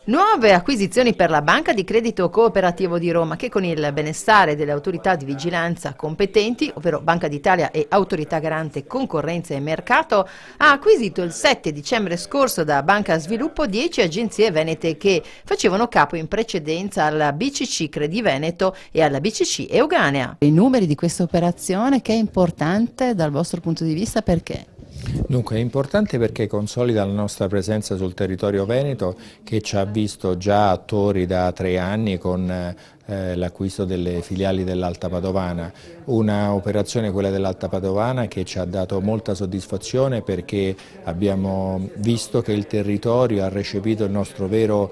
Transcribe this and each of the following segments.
Nuove acquisizioni per la Banca di Credito Cooperativo di Roma, che con il benestare delle autorità di vigilanza competenti, ovvero Banca d'Italia e Autorità Garante Concorrenza e Mercato, ha acquisito il 7 dicembre scorso da Banca Sviluppo 10 agenzie venete che facevano capo in precedenza alla BCC Crediveneto e alla BCC Euganea. I numeri di questa operazione, che è importante dal vostro punto di vista, perché? Dunque è importante perché consolida la nostra presenza sul territorio veneto, che ci ha visto già attori da 3 anni con l'acquisto delle filiali dell'Alta Padovana, una operazione, quella dell'Alta Padovana, che ci ha dato molta soddisfazione perché abbiamo visto che il territorio ha recepito il nostro vero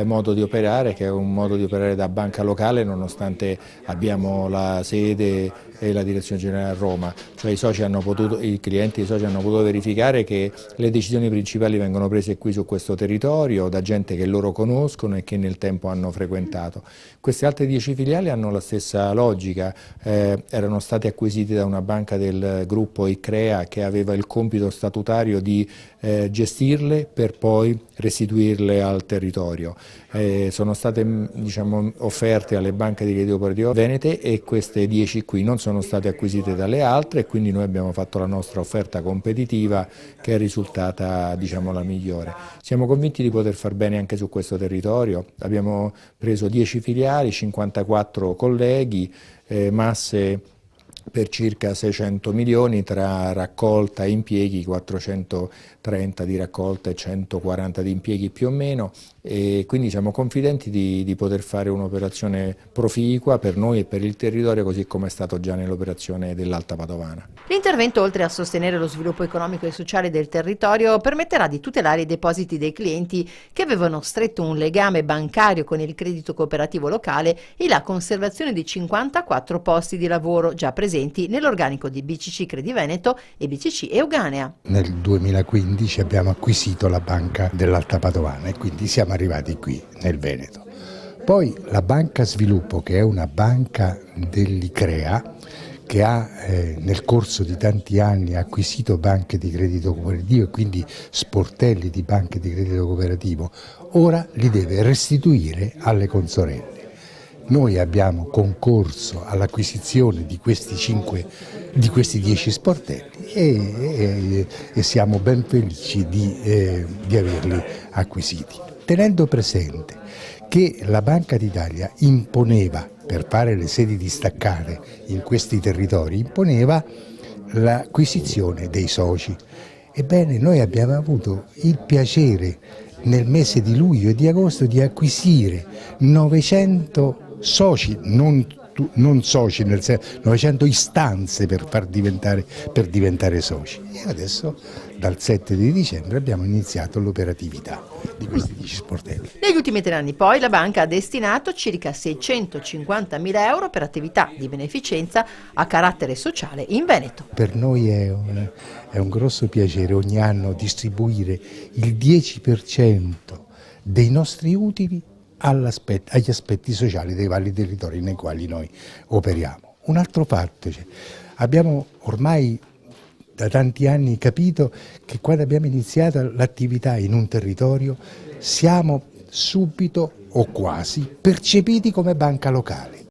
modo di operare, che è un modo di operare da banca locale, nonostante abbiamo la sede e la direzione generale a Roma, cioè i clienti e i soci hanno potuto verificare che le decisioni principali vengono prese qui su questo territorio da gente che loro conoscono e che nel tempo hanno frequentato. Queste altre 10 filiali hanno la stessa logica, erano state acquisite da una banca del gruppo ICREA che aveva il compito statutario di gestirle per poi restituirle al territorio. Sono state offerte alle banche di credito cooperativo venete e queste 10 qui non sono state acquisite dalle altre, e quindi noi abbiamo fatto la nostra offerta competitiva che è risultata la migliore. Siamo convinti di poter far bene anche su questo territorio, abbiamo preso 10 filiali, 54 colleghi, masse per circa 600 milioni tra raccolta e impieghi, 430 di raccolta e 140 di impieghi più o meno, e quindi siamo confidenti di poter fare un'operazione proficua per noi e per il territorio, così come è stato già nell'operazione dell'Alta Padovana. L'intervento, oltre a sostenere lo sviluppo economico e sociale del territorio, permetterà di tutelare i depositi dei clienti che avevano stretto un legame bancario con il credito cooperativo locale e la conservazione di 54 posti di lavoro già presenti nell'organico di BCC Crediveneto e BCC Euganea. Nel 2015 abbiamo acquisito la banca dell'Alta Padovana e quindi siamo arrivati qui nel Veneto. Poi la Banca Sviluppo, che è una banca dell'ICREA, che ha nel corso di tanti anni acquisito banche di credito cooperativo e quindi sportelli di banche di credito cooperativo, ora li deve restituire alle consorelle. Noi abbiamo concorso all'acquisizione di questi 10 sportelli e siamo ben felici di averli acquisiti, tenendo presente che la Banca d'Italia imponeva, per fare le sedi distaccate in questi territori, imponeva l'acquisizione dei soci. Ebbene, noi abbiamo avuto il piacere nel mese di luglio e di agosto di acquisire 900 soci, non soci, nel senso 900 istanze per diventare soci. E adesso dal 7 di dicembre abbiamo iniziato l'operatività di questi 10 sportelli. Negli ultimi 3 anni poi la banca ha destinato circa 650.000 euro per attività di beneficenza a carattere sociale in Veneto. Per noi è un grosso piacere ogni anno distribuire il 10% dei nostri utili agli aspetti sociali dei vari territori nei quali noi operiamo. Un altro fatto, abbiamo ormai da tanti anni capito che quando abbiamo iniziato l'attività in un territorio siamo subito o quasi percepiti come banca locale.